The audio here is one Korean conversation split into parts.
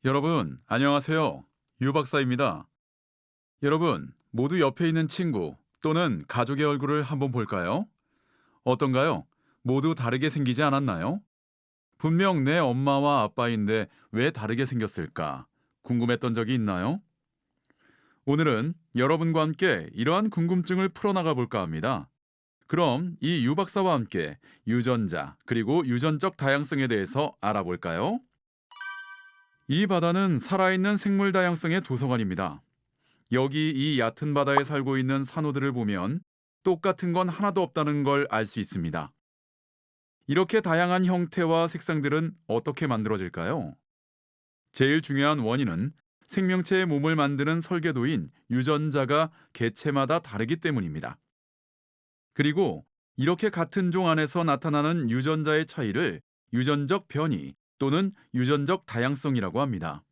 여러분, 안녕하세요. 유 박사입니다. 여러분, 모두 옆에 있는 친구 또는 가족의 얼굴을 한번 볼까요? 어떤가요? 모두 다르게 생기지 않았나요? 분명 내 엄마와 아빠인데 왜 다르게 생겼을까? 궁금했던 적이 있나요? 오늘은 여러분과 함께 이러한 궁금증을 풀어나가 볼까 합니다. 그럼 이 유 박사와 함께 유전자 그리고 유전적 다양성에 대해서 알아볼까요? 이 바다는 살아있는 생물 다양성의 도서관입니다. 여기 이 얕은 바다에 살고 있는 산호들을 보면 똑같은 건 하나도 없다는 걸 알 수 있습니다. 이렇게 다양한 형태와 색상들은 어떻게 만들어질까요? 제일 중요한 원인은 생명체의 몸을 만드는 설계도인 유전자가 개체마다 다르기 때문입니다. 그리고 이렇게 같은 종 안에서 나타나는 유전자의 차이를 유전적 변이 또는 유전적 다양성이라고 합니다.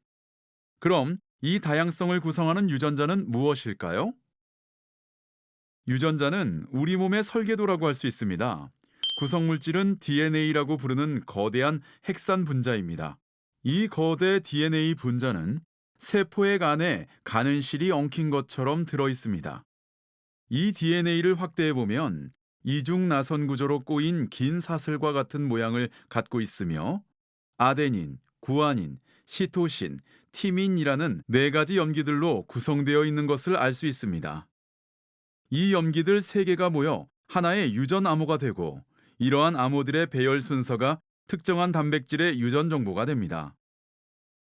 그럼 이 다양성을 구성하는 유전자는 무엇일까요? 유전자는 우리 몸의 설계도라고 할 수 있습니다. 구성물질은 DNA라고 부르는 거대한 핵산 분자입니다. 이 거대 DNA 분자는 세포액 안에 가는 실이 엉킨 것처럼 들어 있습니다. 이 DNA를 확대해 보면 이중 나선 구조로 꼬인 긴 사슬과 같은 모양을 갖고 있으며 아데닌, 구아닌, 시토신, 티민이라는 네 가지 염기들로 구성되어 있는 것을 알 수 있습니다. 이 염기들 세개가 모여 하나의 유전 암호가 되고 이러한 암호들의 배열 순서가 특정한 단백질의 유전 정보가 됩니다.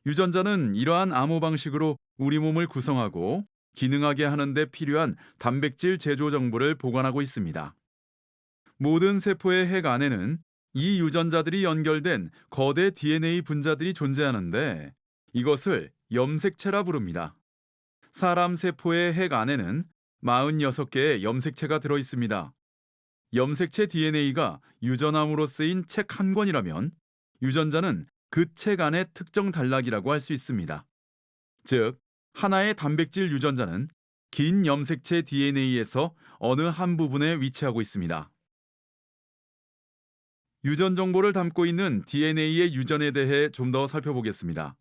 유전자는 이러한 암호 방식으로 우리 몸을 구성하고 기능하게 하는 데 필요한 단백질 제조 정보를 보관하고 있습니다. 모든 세포의 핵 안에는 이 유전자들이 연결된 거대 DNA 분자들이 존재하는데 이것을 염색체라 부릅니다. 사람 세포의 핵 안에는 46개의 염색체가 들어 있습니다. 염색체 DNA가 유전함으로 쓰인 책 한 권이라면 유전자는 그 책 안의 특정 단락이라고 할 수 있습니다. 즉, 하나의 단백질 유전자는 긴 염색체 DNA에서 어느 한 부분에 위치하고 있습니다. 유전 정보를 담고 있는 DNA의 유전에 대해 좀 더 살펴보겠습니다.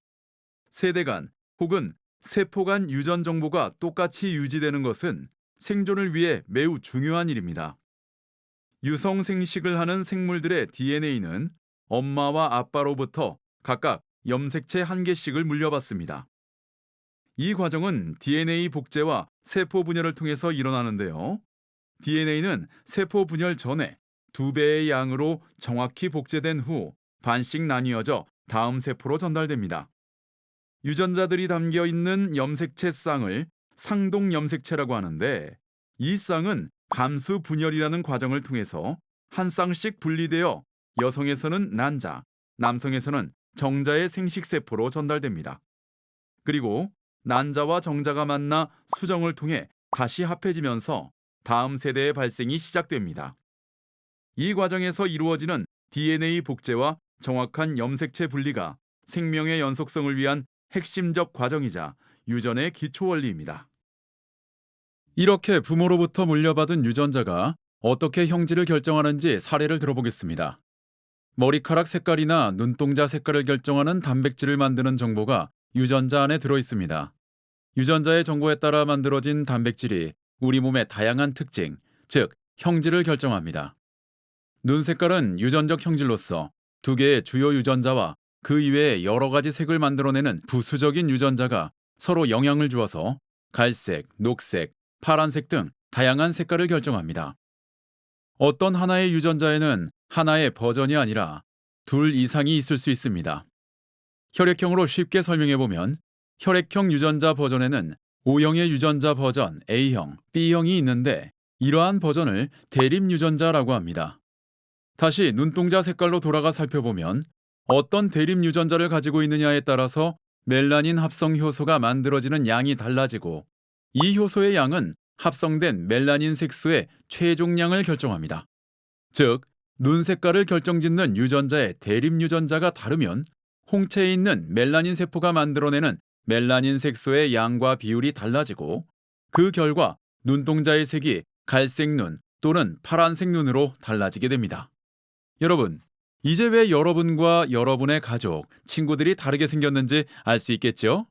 세대 간 혹은 세포 간 유전 정보가 똑같이 유지되는 것은 생존을 위해 매우 중요한 일입니다. 유성 생식을 하는 생물들의 DNA는 엄마와 아빠로부터 각각 염색체 한 개씩을 물려받습니다. 이 과정은 DNA 복제와 세포 분열을 통해서 일어나는데요. DNA는 세포 분열 전에 2배의 양으로 정확히 복제된 후 반씩 나뉘어져 다음 세포로 전달됩니다. 유전자들이 담겨 있는 염색체 쌍을 상동 염색체라고 하는데 이 쌍은 감수 분열이라는 과정을 통해서 한 쌍씩 분리되어 여성에서는 난자, 남성에서는 정자의 생식세포로 전달됩니다. 그리고 난자와 정자가 만나 수정을 통해 다시 합해지면서 다음 세대의 발생이 시작됩니다. 이 과정에서 이루어지는 DNA 복제와 정확한 염색체 분리가 생명의 연속성을 위한 핵심적 과정이자 유전의 기초 원리입니다. 이렇게 부모로부터 물려받은 유전자가 어떻게 형질을 결정하는지 사례를 들어보겠습니다. 머리카락 색깔이나 눈동자 색깔을 결정하는 단백질을 만드는 정보가 유전자 안에 들어 있습니다. 유전자의 정보에 따라 만들어진 단백질이 우리 몸의 다양한 특징, 즉 형질을 결정합니다. 눈 색깔은 유전적 형질로서 두 개의 주요 유전자와 그 이외의 여러 가지 색을 만들어내는 부수적인 유전자가 서로 영향을 주어서 갈색, 녹색, 파란색 등 다양한 색깔을 결정합니다. 어떤 하나의 유전자에는 하나의 버전이 아니라 둘 이상이 있을 수 있습니다. 혈액형으로 쉽게 설명해보면 혈액형 유전자 버전에는 O형의 유전자 버전 A형, B형이 있는데 이러한 버전을 대립 유전자라고 합니다. 다시 눈동자 색깔로 돌아가 살펴보면 어떤 대립 유전자를 가지고 있느냐에 따라서 멜라닌 합성 효소가 만들어지는 양이 달라지고 이 효소의 양은 합성된 멜라닌 색소의 최종량을 결정합니다. 즉, 눈 색깔을 결정짓는 유전자의 대립 유전자가 다르면 홍채에 있는 멜라닌 세포가 만들어내는 멜라닌 색소의 양과 비율이 달라지고 그 결과 눈동자의 색이 갈색 눈 또는 파란색 눈으로 달라지게 됩니다. 여러분, 이제 왜 여러분과 여러분의 가족, 친구들이 다르게 생겼는지 알 수 있겠죠?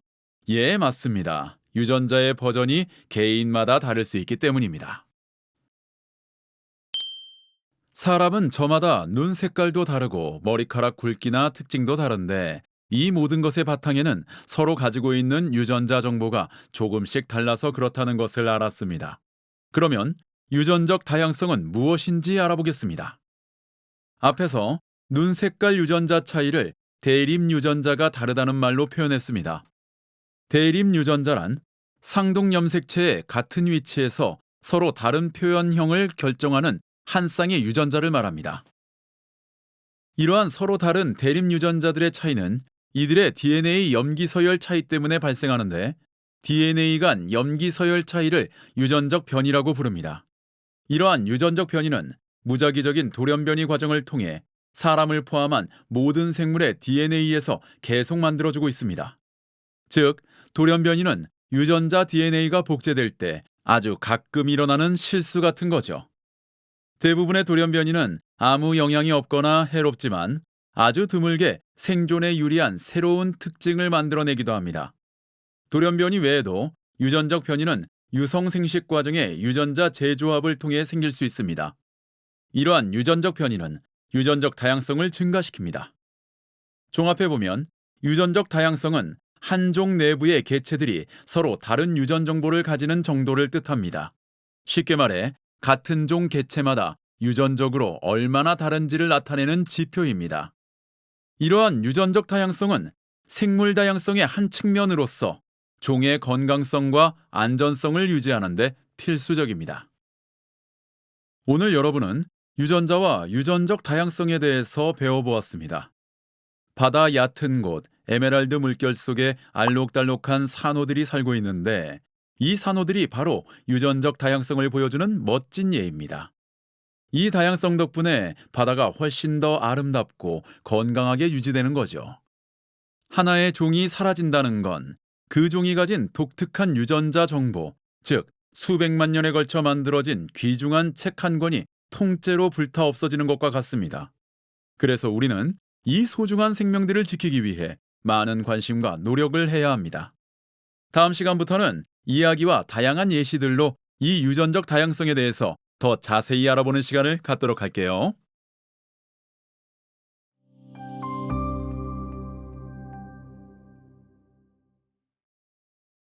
예, 맞습니다. 유전자의 버전이 개인마다 다를 수 있기 때문입니다. 사람은 저마다 눈 색깔도 다르고 머리카락 굵기나 특징도 다른데 이 모든 것의 바탕에는 서로 가지고 있는 유전자 정보가 조금씩 달라서 그렇다는 것을 알았습니다. 그러면 유전적 다양성은 무엇인지 알아보겠습니다. 앞에서 눈 색깔 유전자 차이를 대립 유전자가 다르다는 말로 표현했습니다. 대립 유전자란 상동 염색체의 같은 위치에서 서로 다른 표현형을 결정하는 한 쌍의 유전자를 말합니다. 이러한 서로 다른 대립 유전자들의 차이는 이들의 DNA 염기 서열 차이 때문에 발생하는데 DNA 간 염기 서열 차이를 유전적 변이라고 부릅니다. 이러한 유전적 변이는 무작위적인 돌연변이 과정을 통해 사람을 포함한 모든 생물의 DNA에서 계속 만들어지고 있습니다. 즉, 돌연변이는 유전자 DNA가 복제될 때 아주 가끔 일어나는 실수 같은 거죠. 대부분의 돌연변이는 아무 영향이 없거나 해롭지만 아주 드물게 생존에 유리한 새로운 특징을 만들어내기도 합니다. 돌연변이 외에도 유전적 변이는 유성 생식 과정의 유전자 재조합을 통해 생길 수 있습니다. 이러한 유전적 변이는 유전적 다양성을 증가시킵니다. 종합해보면 유전적 다양성은 한 종 내부의 개체들이 서로 다른 유전 정보를 가지는 정도를 뜻합니다. 쉽게 말해 같은 종 개체마다 유전적으로 얼마나 다른지를 나타내는 지표입니다. 이러한 유전적 다양성은 생물 다양성의 한 측면으로서 종의 건강성과 안전성을 유지하는 데 필수적입니다. 오늘 여러분은 유전자와 유전적 다양성에 대해서 배워보았습니다. 바다 얕은 곳, 에메랄드 물결 속에 알록달록한 산호들이 살고 있는데 이 산호들이 바로 유전적 다양성을 보여주는 멋진 예입니다. 이 다양성 덕분에 바다가 훨씬 더 아름답고 건강하게 유지되는 거죠. 하나의 종이 사라진다는 건 그 종이 가진 독특한 유전자 정보, 즉 수백만 년에 걸쳐 만들어진 귀중한 책 한 권이 통째로 불타 없어지는 것과 같습니다. 그래서 우리는 이 소중한 생명들을 지키기 위해 많은 관심과 노력을 해야 합니다. 다음 시간부터는 이야기와 다양한 예시들로 이 유전적 다양성에 대해서 더 자세히 알아보는 시간을 갖도록 할게요.